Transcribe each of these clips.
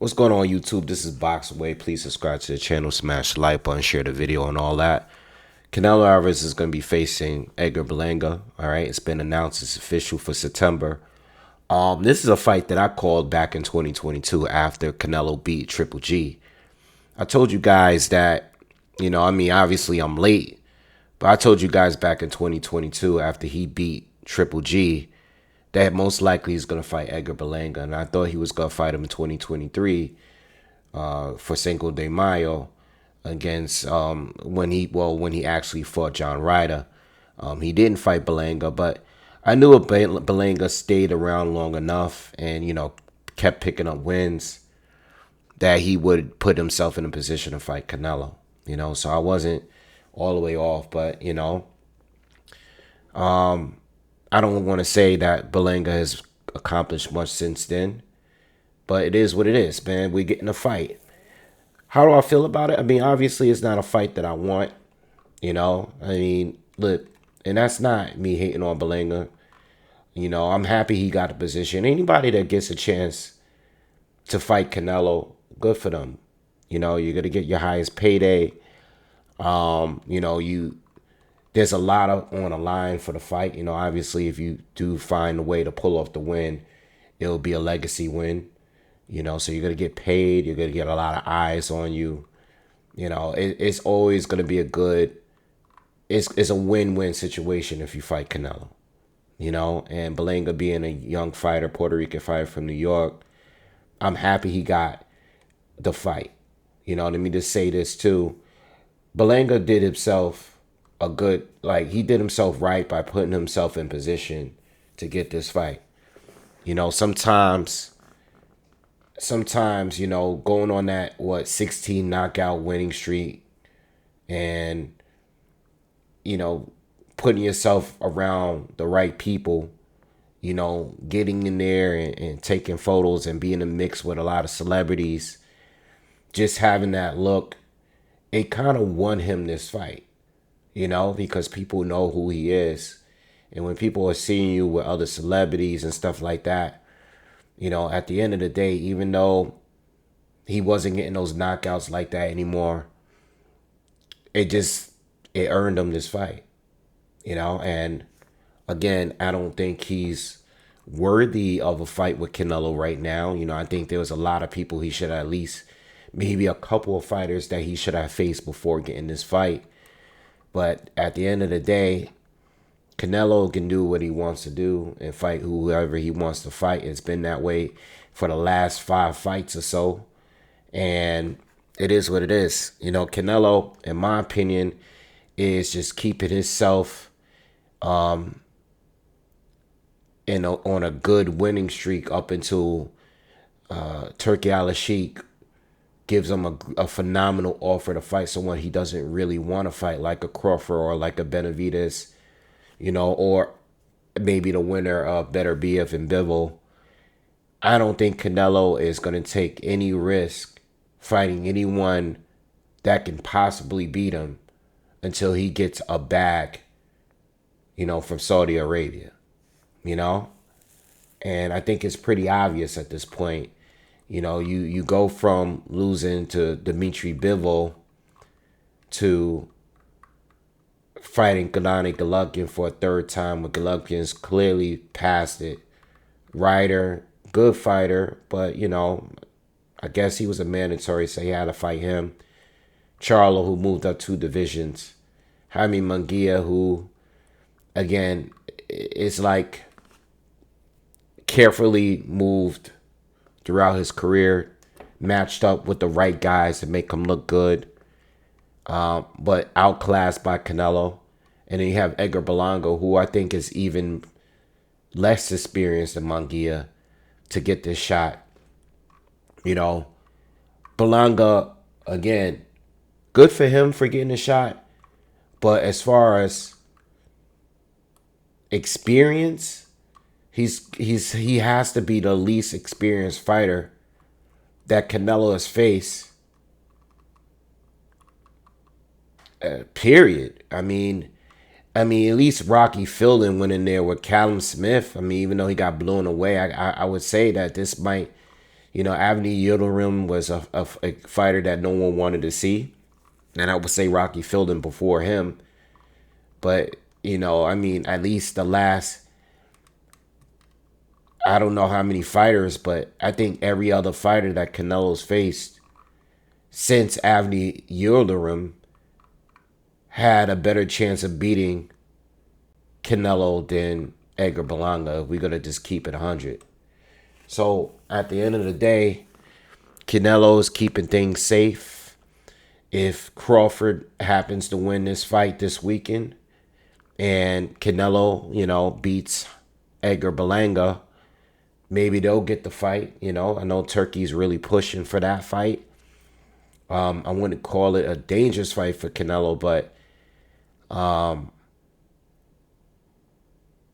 What's going on, YouTube? This is Boxingwave. Please subscribe to the channel, smash the like button, share the video, and all that. Canelo Alvarez is going to be facing Edgar Berlanga. All right, it's been announced. It's official for September. This is a fight that I called back in 2022 after Canelo beat Triple G. I told you guys that, obviously I'm late, but I told you guys back in 2022 after he beat Triple G that most likely he's going to fight Edgar Berlanga. And I thought he was going to fight him in 2023 for Cinco de Mayo against when he actually fought John Ryder. He didn't fight Berlanga, but I knew if Berlanga stayed around long enough and, kept picking up wins, that he would put himself in a position to fight Canelo. So I wasn't all the way off, but, I don't want to say that Berlanga has accomplished much since then, but it is what it is, man. We get in a fight. How do I feel about it? I mean, obviously, it's not a fight that I want. Look, and that's not me hating on Berlanga. I'm happy he got a position. Anybody that gets a chance to fight Canelo, good for them. You're gonna get your highest payday. There's a lot on the line for the fight. Obviously, if you do find a way to pull off the win, it'll be a legacy win. So you're going to get paid. You're going to get a lot of eyes on you. It's always going to be it's a win-win situation if you fight Canelo. And Berlanga being a young fighter, Puerto Rican fighter from New York, I'm happy he got the fight. Let me just say this too. Berlanga did himself he did himself right by putting himself in position to get this fight. Sometimes, going on that, 16 knockout winning streak and, putting yourself around the right people, getting in there and taking photos and being in a mix with a lot of celebrities, just having that look, it kind of won him this fight. Because people know who he is. And when people are seeing you with other celebrities and stuff like that, at the end of the day, even though he wasn't getting those knockouts like that anymore, it earned him this fight. And again, I don't think he's worthy of a fight with Canelo right now. I think there was a lot of people he should at least, maybe a couple of fighters that he should have faced before getting this fight. But at the end of the day, Canelo can do what he wants to do and fight whoever he wants to fight. It's been that way for the last 5 fights or so. And it is what it is. Canelo, in my opinion, is just keeping himself on a good winning streak up until Turkey Al-Sheikh gives him a phenomenal offer to fight someone he doesn't really want to fight, like a Crawford or like a Benavidez, or maybe the winner of Beterbiev and Bivol. I don't think Canelo is going to take any risk fighting anyone that can possibly beat him until he gets a bag, from Saudi Arabia, And I think it's pretty obvious at this point. You go from losing to Dmitry Bivol to fighting Gennady Golovkin for a third time, when Golovkin's clearly past it. Ryder, good fighter, but, I guess he was a mandatory, so he had to fight him. Charlo, who moved up 2 divisions. Jaime Munguia, who, again, is like carefully moved throughout his career, matched up with the right guys to make him look good, but outclassed by Canelo. And then you have Edgar Berlanga, who I think is even less experienced than Munguia to get this shot. Berlanga, again, good for him for getting a shot, but as far as experience, he has to be the least experienced fighter that Canelo has faced. Period. I mean, at least Rocky Fielding went in there with Callum Smith. Even though he got blown away, I would say that this might You know, Avni Yildirim was a fighter that no one wanted to see. And I would say Rocky Fielding before him. But, you know, I mean, at least the last, I don't know how many fighters, but I think every other fighter that Canelo's faced since Avni Yildirim had a better chance of beating Canelo than Edgar Berlanga if we're going to just keep it 100. So at the end of the day, Canelo's keeping things safe. If Crawford happens to win this fight this weekend and Canelo, you know, beats Edgar Berlanga, maybe they'll get the fight. You know, I know Turkey's really pushing for that fight. I wouldn't call it a dangerous fight for Canelo, but I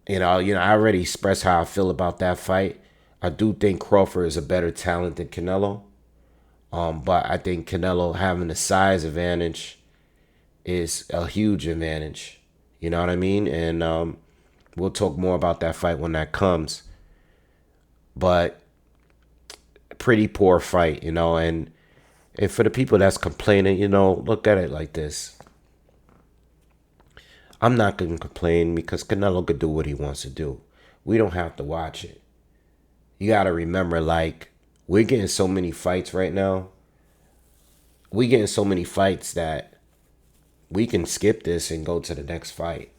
already expressed how I feel about that fight. I do think Crawford is a better talent than Canelo. But I think Canelo having the size advantage is a huge advantage. You know what I mean? And we'll talk more about that fight when that comes. But pretty poor fight, you know. And for the people that's complaining, you know, look at it like this. I'm not going to complain because Canelo could do what he wants to do. We don't have to watch it. You got to remember, like, we're getting so many fights right now. We're getting so many fights that we can skip this and go to the next fight.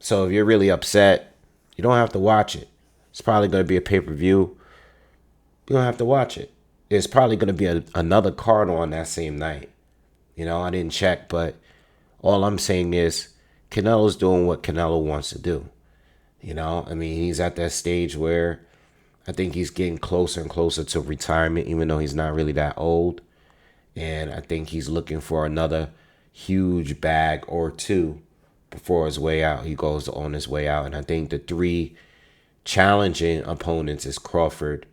So if you're really upset, you don't have to watch it. It's probably going to be a pay-per-view. You don't have to watch it. There's probably going to be another card on that same night. You know, I didn't check, but all I'm saying is Canelo's doing what Canelo wants to do. You know, I mean, he's at that stage where I think he's getting closer and closer to retirement, even though he's not really that old. And I think he's looking for another huge bag or two before his way out. He goes on his way out. And I think the three challenging opponents is Crawford,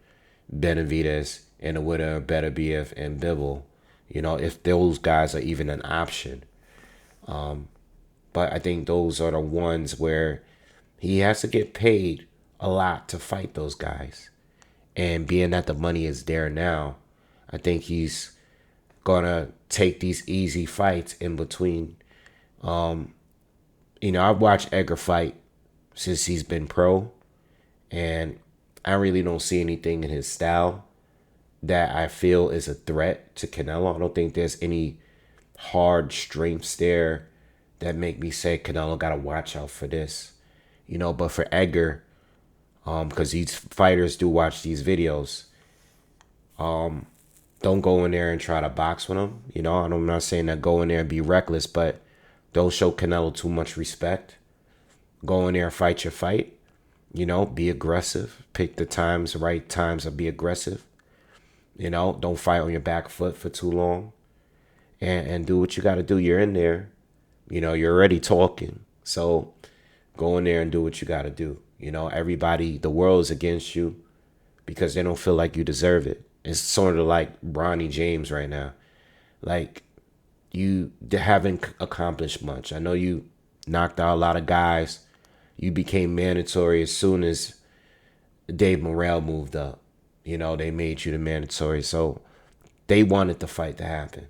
Benavidez, and the winner of Beterbiev and Bivol. You know, if those guys are even an option. But I think those are the ones where he has to get paid a lot to fight those guys. And being that the money is there now, I think he's going to take these easy fights in between. You know, I've watched Edgar fight since he's been pro. And I really don't see anything in his style that I feel is a threat to Canelo. I don't think there's any hard strengths there that make me say Canelo got to watch out for this. You know, but for Edgar, because these fighters do watch these videos, don't go in there and try to box with him. You know, I'm not saying that go in there and be reckless, but don't show Canelo too much respect. Go in there and fight your fight. You know, be aggressive. Pick the times, right times to be aggressive. You know, don't fight on your back foot for too long. And do what you got to do. You're in there. You know, you're already talking. So go in there and do what you got to do. You know, everybody, the world is against you because they don't feel like you deserve it. It's sort of like Bronny James right now. Like, you haven't accomplished much. I know you knocked out a lot of guys. You became mandatory as soon as Dave Morrell moved up. You know, they made you the mandatory. So they wanted the fight to happen.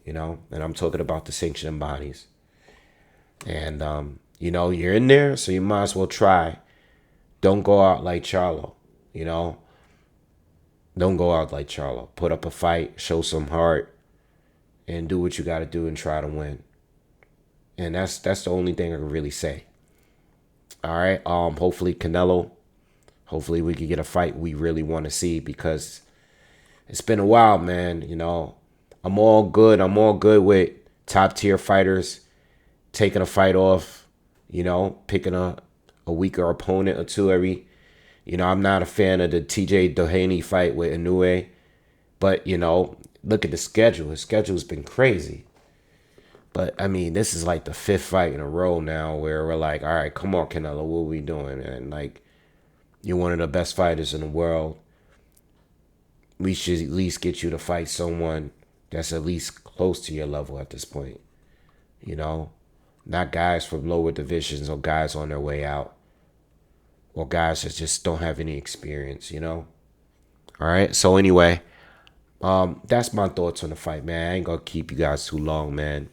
You know, and I'm talking about the sanctioning bodies. And, you know, you're in there, so you might as well try. Don't go out like Charlo, you know. Don't go out like Charlo. Put up a fight, show some heart, and do what you got to do and try to win. And that's the only thing I can really say. All right. Hopefully Canelo. Hopefully we can get a fight we really want to see because it's been a while, man. You know, I'm all good. I'm all good with top tier fighters taking a fight off. You know, picking a weaker opponent or two every. You know, I'm not a fan of the TJ Doheny fight with Inoue. But, you know, look at the schedule. His schedule's been crazy. But, I mean, this is like the fifth fight in a row now where we're like, all right, come on, Canelo, what are we doing? And, like, you're one of the best fighters in the world. We should at least get you to fight someone that's at least close to your level at this point. You know? Not guys from lower divisions or guys on their way out. Or guys that just don't have any experience, you know? All right. So anyway, that's my thoughts on the fight, man. I ain't gonna keep you guys too long, man.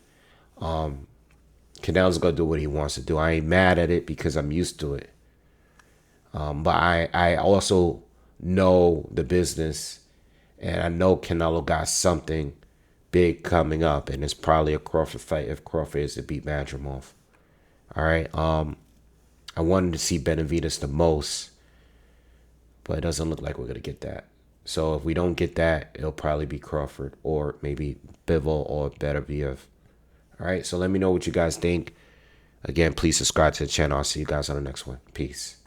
Canelo's gonna do what he wants to do. I ain't mad at it because I'm used to it. But I also know the business, and I know Canelo got something big coming up, and it's probably a Crawford fight if Crawford is to beat Madrimov. All right. I wanted to see Benavidez the most, but it doesn't look like we're gonna get that. So if we don't get that, it'll probably be Crawford or maybe Bivol or Beterbiev. All right. So let me know what you guys think. Again, please subscribe to the channel. I'll see you guys on the next one. Peace.